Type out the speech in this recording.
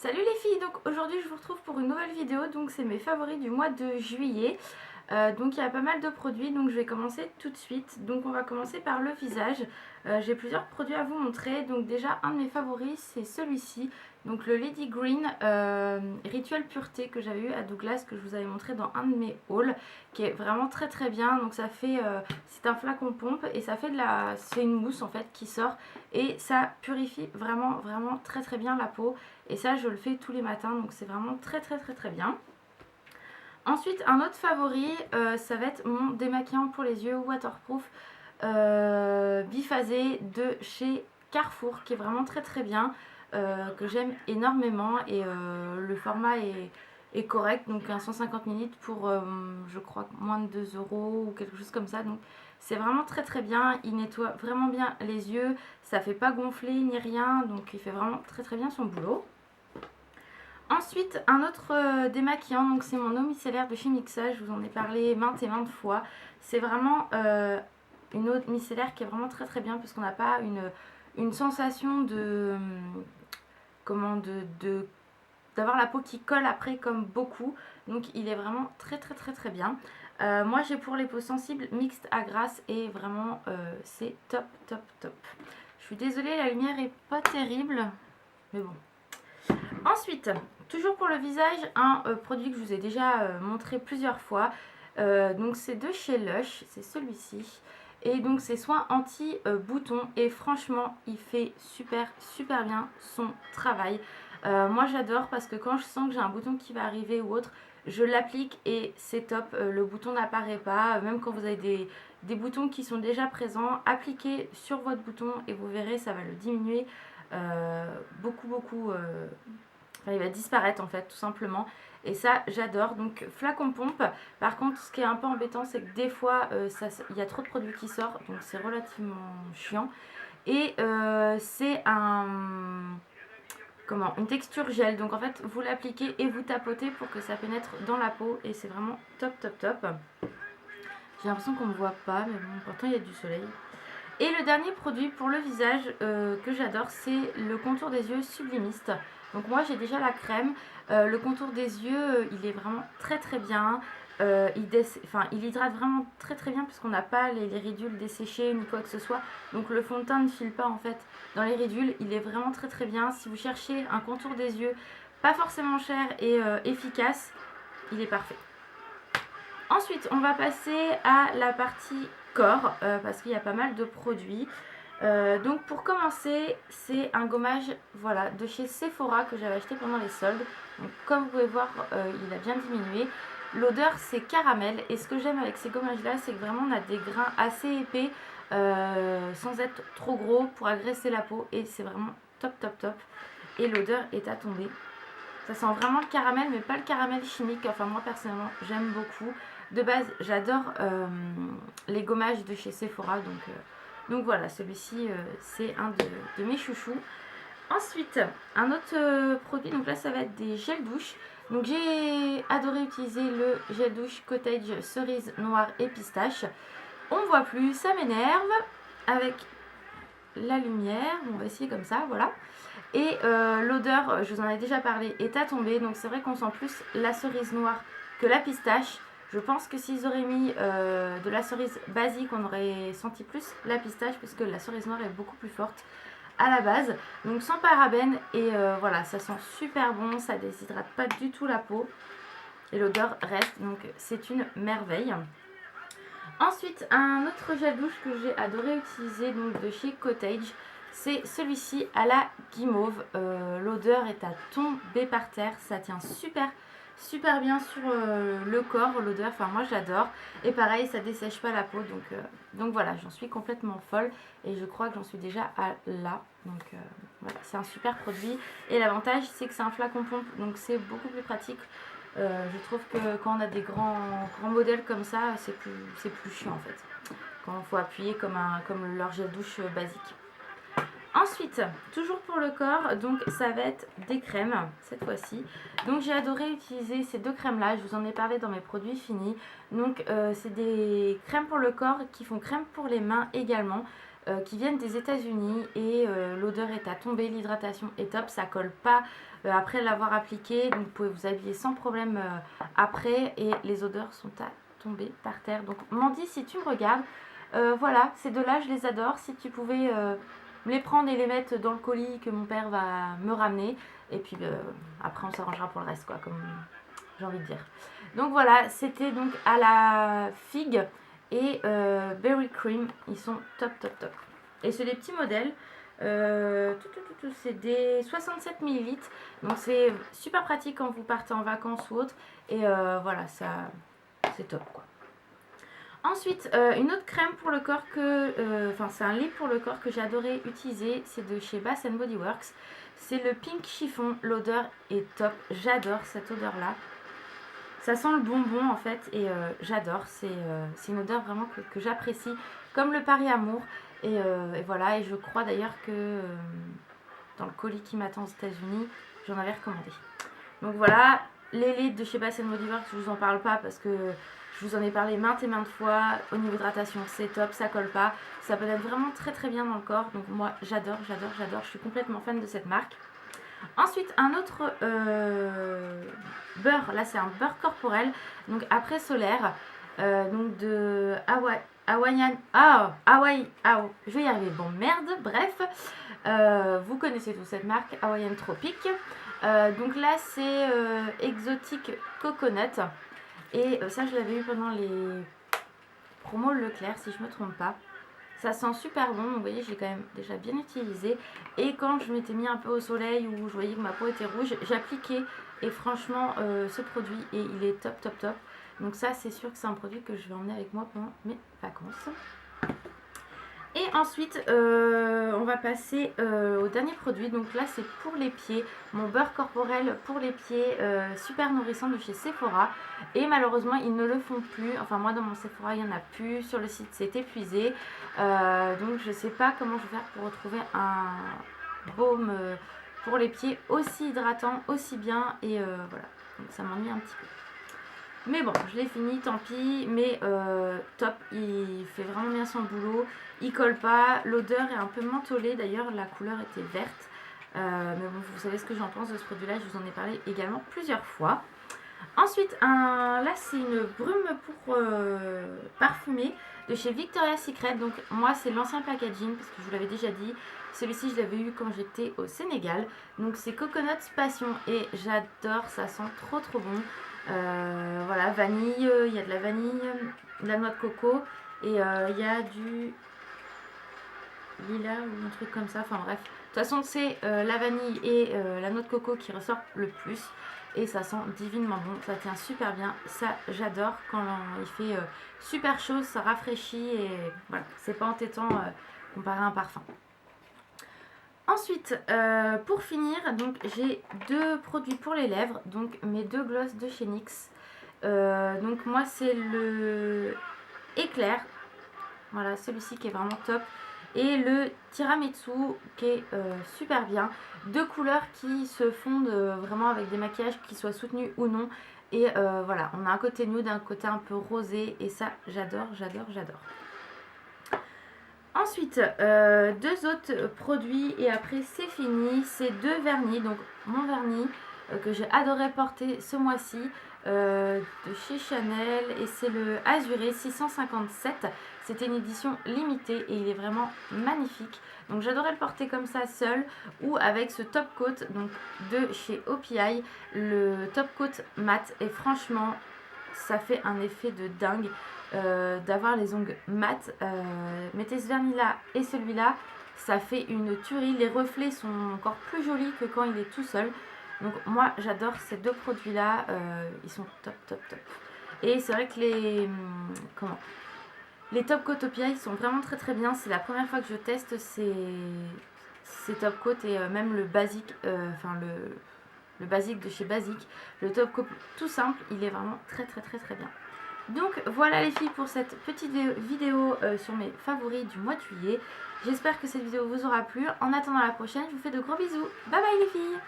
Salut les filles, donc aujourd'hui je vous retrouve pour une nouvelle vidéo, donc c'est mes favoris du mois de juillet. Donc il y a pas mal de produits, donc je vais commencer tout de suite. Donc on va commencer par le visage. J'ai plusieurs produits à vous montrer, donc déjà un de mes favoris c'est celui-ci. Donc le Lady Green Rituel Pureté que j'avais eu à Douglas, que je vous avais montré dans un de mes hauls, qui est vraiment très très bien. Donc ça fait, c'est un flacon pompe et ça fait c'est une mousse en fait qui sort et ça purifie vraiment très très bien la peau. Et ça, je le fais tous les matins, donc c'est vraiment très très très très bien. Ensuite, un autre favori, ça va être mon démaquillant pour les yeux waterproof biphasé de chez Carrefour, qui est vraiment très très bien, que j'aime énormément. Et le format est correct, donc un 150 ml pour, je crois, moins de 2 euros ou quelque chose comme ça. Donc c'est vraiment très très bien, il nettoie vraiment bien les yeux, ça fait pas gonfler ni rien, donc il fait vraiment très très bien son boulot. Ensuite, un autre démaquillant, donc c'est mon eau micellaire de chez Mixa, je vous en ai parlé maintes et maintes fois. C'est vraiment une eau micellaire qui est vraiment très très bien parce qu'on n'a pas une sensation de d'avoir la peau qui colle après comme beaucoup. Donc il est vraiment très très très très bien. Moi j'ai pour les peaux sensibles mixte à grasse et vraiment c'est top top top. Je suis désolée, la lumière est pas terrible, mais bon. Ensuite, toujours pour le visage, un produit que je vous ai déjà montré plusieurs fois. Donc c'est de chez Lush, c'est celui-ci. Et donc c'est soin anti-bouton et franchement il fait super bien son travail. Moi j'adore parce que quand je sens que j'ai un bouton qui va arriver ou autre, je l'applique et c'est top, le bouton n'apparaît pas. Même quand vous avez des boutons qui sont déjà présents, appliquez sur votre bouton et vous verrez, ça va le diminuer beaucoup. Enfin, il va disparaître en fait tout simplement, et ça j'adore. Donc flacon pompe, par contre ce qui est un peu embêtant c'est que des fois il y a trop de produits qui sortent, donc c'est relativement chiant. Et c'est une texture gel, donc en fait vous l'appliquez et vous tapotez pour que ça pénètre dans la peau et c'est vraiment top. J'ai l'impression qu'on ne me voit pas, mais bon, pourtant il y a du soleil. Et le dernier produit pour le visage que j'adore, c'est le contour des yeux sublimiste. Donc moi j'ai déjà la crème. Le contour des yeux, il est vraiment très très bien. Il hydrate vraiment très très bien puisqu'on n'a pas les ridules desséchées ni quoi que ce soit. Donc le fond de teint ne file pas en fait dans les ridules. Il est vraiment très très bien. Si vous cherchez un contour des yeux pas forcément cher et efficace, il est parfait. Ensuite, on va passer à la partie corps parce qu'il y a pas mal de produits. Donc pour commencer, c'est un gommage de chez Sephora que j'avais acheté pendant les soldes. Donc comme vous pouvez voir, il a bien diminué. L'odeur c'est caramel, et ce que j'aime avec ces gommages là, c'est que vraiment on a des grains assez épais sans être trop gros pour agresser la peau, et c'est vraiment top. Et l'odeur est à tomber. Ça sent vraiment le caramel, mais pas le caramel chimique. Enfin, moi personnellement, j'aime beaucoup. De base, j'adore les gommages de chez Sephora. Donc voilà, celui-ci, c'est un de mes chouchous. Ensuite, un autre produit. Donc là, ça va être des gels douche. Donc j'ai adoré utiliser le gel douche Cottage cerise noire et pistache. On ne voit plus, ça m'énerve. Avec la lumière, on va essayer comme ça, voilà. Et l'odeur, je vous en ai déjà parlé, est à tomber. Donc c'est vrai qu'on sent plus la cerise noire que la pistache. Je pense que s'ils auraient mis de la cerise basique, on aurait senti plus la pistache, puisque la cerise noire est beaucoup plus forte à la base. Donc sans parabènes, et voilà, ça sent super bon, ça déshydrate pas du tout la peau. Et l'odeur reste, donc c'est une merveille. Ensuite, un autre gel douche que j'ai adoré utiliser, donc de chez Cottage, c'est celui-ci à la guimauve. L'odeur est à tomber par terre, ça tient super bien sur le corps, l'odeur, enfin moi j'adore. Et pareil, ça dessèche pas la peau, donc voilà, j'en suis complètement folle, et je crois que j'en suis déjà à là. Donc voilà, c'est un super produit, et l'avantage c'est que c'est un flacon pompe, donc c'est beaucoup plus pratique. Je trouve que quand on a des grands modèles comme ça, c'est plus chiant en fait. Quand il faut appuyer comme leur gel douche basique. Ensuite, toujours pour le corps, donc ça va être des crèmes cette fois-ci. Donc j'ai adoré utiliser ces deux crèmes là, je vous en ai parlé dans mes produits finis. Donc c'est des crèmes pour le corps qui font crème pour les mains également. qui viennent des États-Unis et l'odeur est à tomber, l'hydratation est top, ça colle pas après l'avoir appliqué, donc vous pouvez vous habiller sans problème après et les odeurs sont à tomber par terre. Donc Mandy, si tu me regardes, voilà, ces deux-là, je les adore. Si tu pouvais me les prendre et les mettre dans le colis que mon père va me ramener, et puis après on s'arrangera pour le reste, quoi, comme j'ai envie de dire. Donc voilà, c'était donc à la figue et berry cream, ils sont top top top. Et c'est des petits modèles, c'est des 67 ml, donc c'est super pratique quand vous partez en vacances ou autre, et voilà, ça c'est top, quoi. Ensuite, une autre crème pour le corps c'est un lait pour le corps que j'ai adoré utiliser, c'est de chez Bath Body Works. C'est le pink chiffon, l'odeur est top, j'adore cette odeur là. Ça sent le bonbon en fait et j'adore, c'est une odeur vraiment que j'apprécie, comme le Paris Amour. Et voilà, et je crois d'ailleurs que dans le colis qui m'attend aux États-Unis, j'en avais recommandé. Donc voilà, les laits de chez Bath Body Works, je vous en parle pas parce que je vous en ai parlé maintes et maintes fois. Au niveau hydratation, c'est top, ça colle pas, ça peut être vraiment très très bien dans le corps. Donc moi j'adore, j'adore, j'adore, je suis complètement fan de cette marque. Ensuite, un autre beurre, là c'est un beurre corporel, donc après solaire, donc de Hawaiian, je vais y arriver, bon merde, bref, vous connaissez tous cette marque, Hawaiian Tropic, donc là c'est exotique coconut, et ça je l'avais eu pendant les promos Leclerc si je me trompe pas. Ça sent super bon, vous voyez, je l'ai quand même déjà bien utilisé. Et quand je m'étais mis un peu au soleil ou je voyais que ma peau était rouge, j'appliquais et franchement ce produit et il est top top top. Donc ça c'est sûr que c'est un produit que je vais emmener avec moi pendant mes vacances. Et ensuite on va passer au dernier produit. Donc là c'est pour les pieds, mon beurre corporel pour les pieds super nourrissant de chez Sephora. Et malheureusement ils ne le font plus, enfin moi dans mon Sephora il n'y en a plus, sur le site c'est épuisé. Donc je sais pas comment je vais faire pour retrouver un baume pour les pieds aussi hydratant, aussi bien, et voilà, donc ça m'ennuie un petit peu. Mais bon, je l'ai fini, tant pis, mais top, il fait vraiment bien son boulot, il colle pas, l'odeur est un peu mentholée, d'ailleurs la couleur était verte, mais bon, vous savez ce que j'en pense de ce produit-là, je vous en ai parlé également plusieurs fois. Ensuite, là c'est une brume pour parfumer de chez Victoria's Secret, donc moi c'est l'ancien packaging, parce que je vous l'avais déjà dit, celui-ci je l'avais eu quand j'étais au Sénégal, donc c'est Coconut Passion, et j'adore, ça sent trop trop bon. Voilà, vanille, il y a de la vanille, de la noix de coco, et il y a du lilas ou un truc comme ça, enfin bref. De toute façon c'est la vanille et la noix de coco qui ressortent le plus, et ça sent divinement bon, ça tient super bien, ça j'adore quand il fait super chaud, ça rafraîchit, et voilà, c'est pas entêtant comparé à un parfum. Ensuite, pour finir, donc j'ai deux produits pour les lèvres, donc mes deux glosses de chez NYX. Donc moi c'est le éclair, voilà, celui-ci qui est vraiment top, et le tiramisu qui est super bien. Deux couleurs qui se fondent vraiment avec des maquillages qui soient soutenus ou non. Et voilà, on a un côté nude, un côté un peu rosé, et ça j'adore, j'adore, j'adore. Ensuite, deux autres produits et après c'est fini, c'est deux vernis, donc mon vernis que j'ai adoré porter ce mois-ci de chez Chanel, et c'est le Azuré 657, c'était une édition limitée et il est vraiment magnifique, donc j'adorais le porter comme ça seul ou avec ce top coat donc de chez OPI, le top coat mat, et franchement ça fait un effet de dingue. D'avoir les ongles mat, mettez ce vernis là et celui-là, ça fait une tuerie, les reflets sont encore plus jolis que quand il est tout seul, donc moi j'adore ces deux produits là, ils sont top top top, et c'est vrai que les top coat OPI sont vraiment très très bien, c'est la première fois que je teste ces top coat, et même le basique, le basique de chez Basique, le top coat tout simple, il est vraiment très très très très bien. Donc voilà les filles pour cette petite vidéo sur mes favoris du mois de juillet. J'espère que cette vidéo vous aura plu. En attendant la prochaine, je vous fais de gros bisous. Bye bye les filles!